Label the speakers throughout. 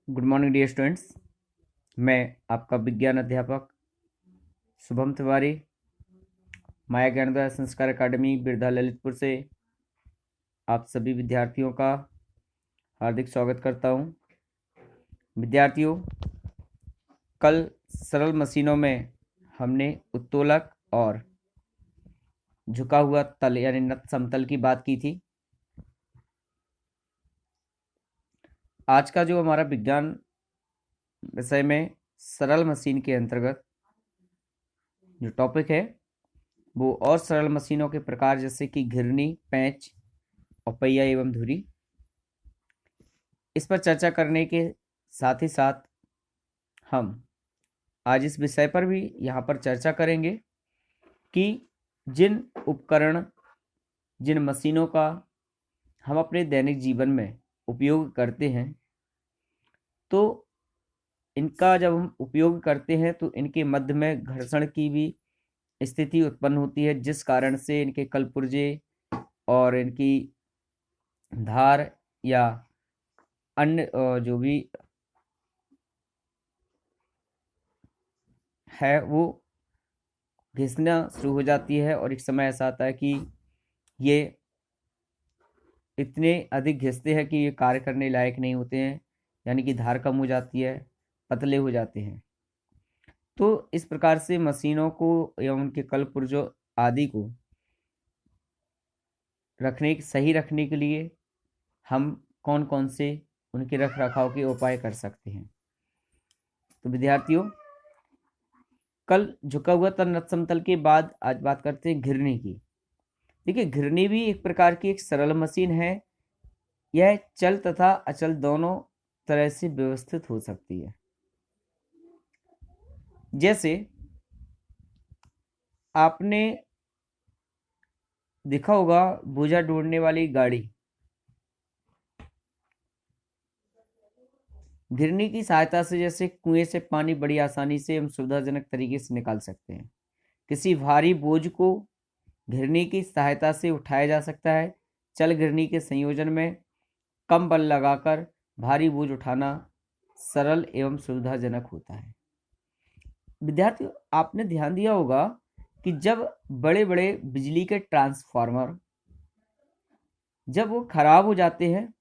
Speaker 1: Good morning dear students. मैं आपका विज्ञान अध्यापक शुभम तिवारी माया ज्ञानोदय संस्कार अकादमी बिरधा ललितपुर से आप सभी विद्यार्थियों का हार्दिक स्वागत करता हूं। विद्यार्थियों, कल सरल मशीनों में हमने उत्तोलक और झुका हुआ तल यानी नत समतल की बात की थी। आज का जो हमारा विज्ञान विषय में सरल मशीन के अंतर्गत जो टॉपिक है वो और सरल मशीनों के प्रकार जैसे कि घिरनी, पेंच और पहिया एवं धुरी, इस पर चर्चा करने के साथ ही साथ हम आज इस विषय पर भी यहाँ पर चर्चा करेंगे कि जिन उपकरण, जिन मशीनों का हम अपने दैनिक जीवन में उपयोग करते हैं, तो इनका जब हम उपयोग करते हैं तो इनके मध्य में घर्षण की भी स्थिति उत्पन्न होती है, जिस कारण से इनके कलपुर्जे और इनकी धार या अन्य जो भी है वो घिसना शुरू हो जाती है। और एक समय ऐसा आता है कि ये इतने अधिक घिसते हैं कि ये कार्य करने लायक नहीं होते हैं, यानी कि धार कम हो जाती है, पतले हो जाते हैं। तो इस प्रकार से मशीनों को एवं उनके कलपुर्जों आदि को सही रखने के लिए हम कौन कौन से उनके रख रखाव के उपाय कर सकते हैं। तो विद्यार्थियों, कल झुका हुआ तल नत समतल के बाद आज बात करते हैं घिरनी की। देखिए, घिरनी भी एक प्रकार की एक सरल मशीन है। यह चल तथा अचल दोनों तरह से व्यवस्थित हो सकती है। जैसे आपने देखा होगा बोझा ढोने वाली गाड़ी, घिरनी की सहायता से जैसे कुएं से पानी बड़ी आसानी से हम सुविधाजनक तरीके से निकाल सकते हैं। किसी भारी बोझ को घिरनी की सहायता से उठाया जा सकता है। चल घिरनी के संयोजन में कम बल लगाकर भारी बोझ उठाना सरल एवं सुविधाजनक होता है। विद्यार्थियों, आपने ध्यान दिया होगा कि जब बड़े बड़े बिजली के ट्रांसफार्मर जब वो खराब हो जाते हैं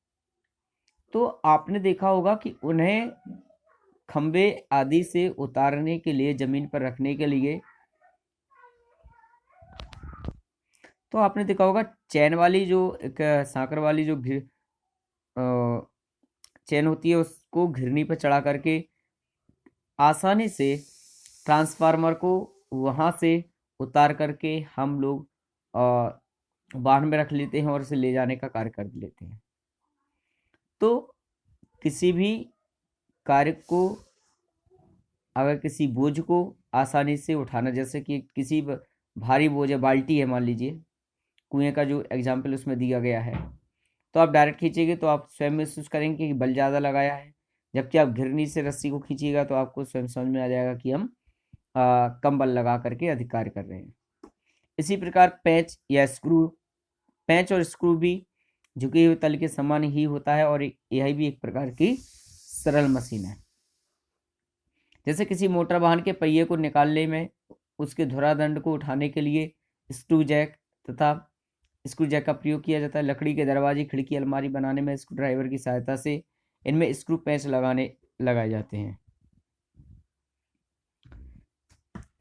Speaker 1: तो आपने देखा होगा कि उन्हें खंबे आदि से उतारने के लिए, जमीन पर रखने के लिए, तो आपने देखा होगा चैन वाली जो एक सांकर वाली जो चैन होती है उसको घिरनी पर चढ़ा करके आसानी से ट्रांसफार्मर को वहां से उतार करके हम लोग वाहन में रख लेते हैं और इसे ले जाने का कार्य कर लेते हैं। तो किसी भी कार्य को, अगर किसी बोझ को आसानी से उठाना, जैसे कि किसी भारी बोझ है, बाल्टी है मान लीजिए, कुएं का जो एग्जाम्पल उसमें दिया गया है, तो आप डायरेक्ट खींचेंगे तो आप स्वयं महसूस करेंगे कि बल ज़्यादा लगाया है। जबकि आप घिरनी से रस्सी को खींचिएगा तो आपको स्वयं समझ में आ जाएगा कि हम कम बल लगा करके अधिक कार्य कर रहे हैं। इसी प्रकार पेंच और स्क्रू भी झुके हुए तल के समान ही होता है और यह भी एक प्रकार की सरल मशीन है। जैसे किसी मोटर वाहन के पहिए को निकालने में उसके धुरादंड को उठाने के लिए स्क्रू जैक का प्रयोग किया जाता है। लकड़ी के दरवाजे, खिड़की, अलमारी बनाने में स्क्रू ड्राइवर की सहायता से इनमें स्क्रू पेंच लगाए जाते हैं।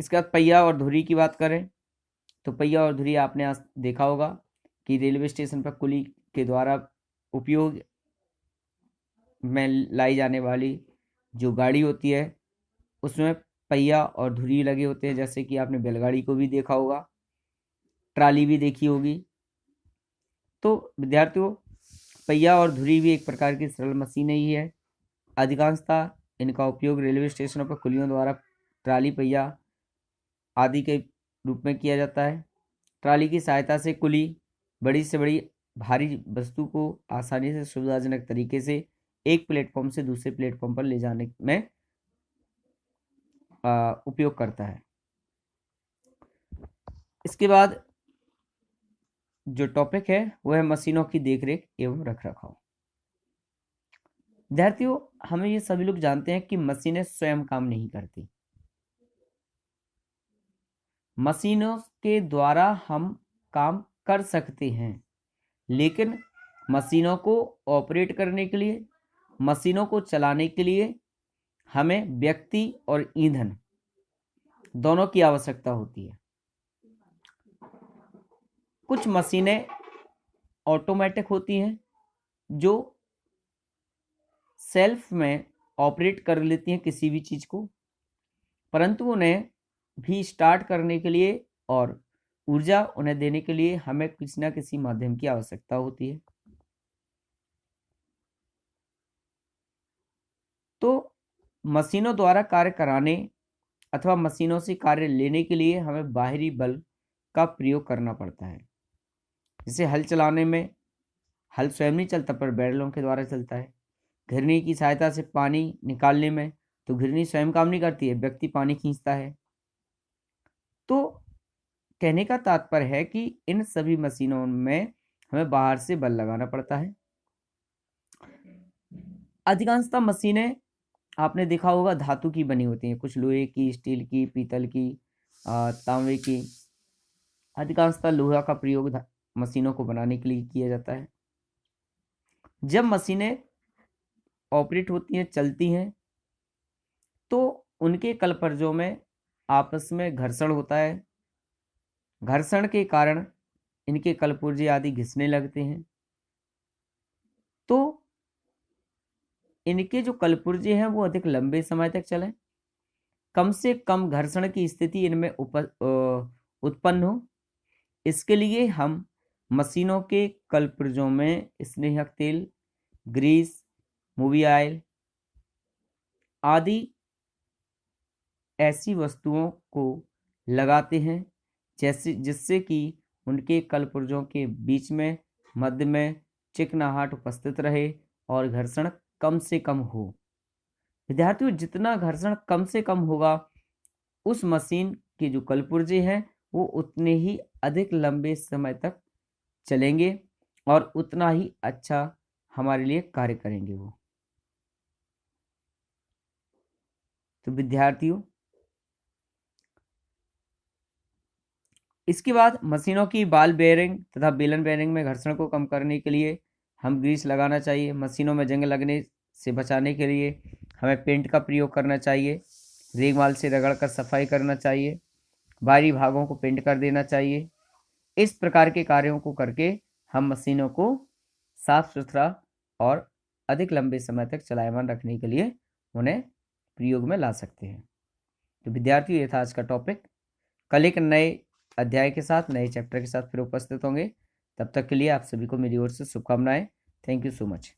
Speaker 1: इसके बाद पहिया और धुरी की बात करें तो पहिया और धुरी आपने आज देखा होगा कि रेलवे स्टेशन पर कुली के द्वारा उपयोग में लाई जाने वाली जो गाड़ी होती है उसमें पहिया और धुरी लगे होते हैं। जैसे कि आपने बैलगाड़ी को भी देखा होगा, ट्राली भी देखी होगी। तो विद्यार्थियों, पहिया और धुरी भी एक प्रकार की सरल मशीनें ही है। अधिकांशतः इनका उपयोग रेलवे स्टेशनों पर कुलियों द्वारा ट्राली, पहिया आदि के रूप में किया जाता है। ट्राली की सहायता से कुली बड़ी से बड़ी भारी वस्तु को आसानी से सुविधाजनक तरीके से एक प्लेटफॉर्म से दूसरे प्लेटफॉर्म पर ले जाने में उपयोग करता है। इसके बाद जो टॉपिक है वो है मशीनों की देखरेख एवं रखरखाव। विद्यार्थियों, हमें ये सभी लोग जानते हैं कि मशीनें स्वयं काम नहीं करती। मशीनों के द्वारा हम काम कर सकते हैं, लेकिन मशीनों को ऑपरेट करने के लिए, मशीनों को चलाने के लिए हमें व्यक्ति और ईंधन दोनों की आवश्यकता होती है। कुछ मशीनें ऑटोमेटिक होती हैं जो सेल्फ में ऑपरेट कर लेती हैं किसी भी चीज़ को, परंतु उन्हें भी स्टार्ट करने के लिए और ऊर्जा उन्हें देने के लिए हमें किसी न किसी माध्यम की आवश्यकता होती है। तो मशीनों द्वारा कार्य कराने अथवा मशीनों से कार्य लेने के लिए हमें बाहरी बल का प्रयोग करना पड़ता है। जैसे हल चलाने में हल स्वयं नहीं चलता पर बैलों के द्वारा चलता है। घिरनी की सहायता से पानी निकालने में तो घिरनी स्वयं काम नहीं करती है, व्यक्ति पानी खींचता है। तो कहने का तात्पर्य है कि इन सभी मशीनों में हमें बाहर से बल लगाना पड़ता है। अधिकांशतः मशीनें आपने देखा होगा धातु की बनी होती हैं, कुछ लोहे की, स्टील की, पीतल की, तांबे की। अधिकांशतः लोहा का प्रयोग मशीनों को बनाने के लिए किया जाता है। जब मशीनें ऑपरेट होती हैं, चलती हैं, तो उनके कलपुर्जों में आपस में घर्षण होता है। घर्षण के कारण इनके कलपुर्जे आदि घिसने लगते हैं। तो इनके जो कलपुर्जे हैं वो अधिक लंबे समय तक चलें, कम से कम घर्षण की स्थिति इनमें उत्पन्न हो, इसके लिए हम मशीनों के कलपुर्जों में स्नेहक तेल, ग्रीस, मूवी ऑयल आदि ऐसी वस्तुओं को लगाते हैं जिससे कि उनके कलपुर्जों के बीच में मध्य में चिकनाहट उपस्थित रहे और घर्षण कम से कम हो। विद्यार्थियों, जितना घर्षण कम से कम होगा उस मशीन के जो कलपुर्जे हैं वो उतने ही अधिक लंबे समय तक चलेंगे और उतना ही अच्छा हमारे लिए कार्य करेंगे वो। तो विद्यार्थियों, इसके बाद मशीनों की बॉल बेयरिंग तथा बेलन बेयरिंग में घर्षण को कम करने के लिए हम ग्रीस लगाना चाहिए। मशीनों में जंग लगने से बचाने के लिए हमें पेंट का प्रयोग करना चाहिए। रेगमाल से रगड़कर सफाई करना चाहिए। बाहरी भागों को पेंट कर देना चाहिए। इस प्रकार के कार्यों को करके हम मशीनों को साफ सुथरा और अधिक लंबे समय तक चलायमान रखने के लिए उन्हें प्रयोग में ला सकते हैं। तो विद्यार्थियों, ये था आज का टॉपिक। कल एक नए अध्याय के साथ, नए चैप्टर के साथ फिर उपस्थित होंगे। तब तक के लिए आप सभी को मेरी ओर से शुभकामनाएं। Thank you so much.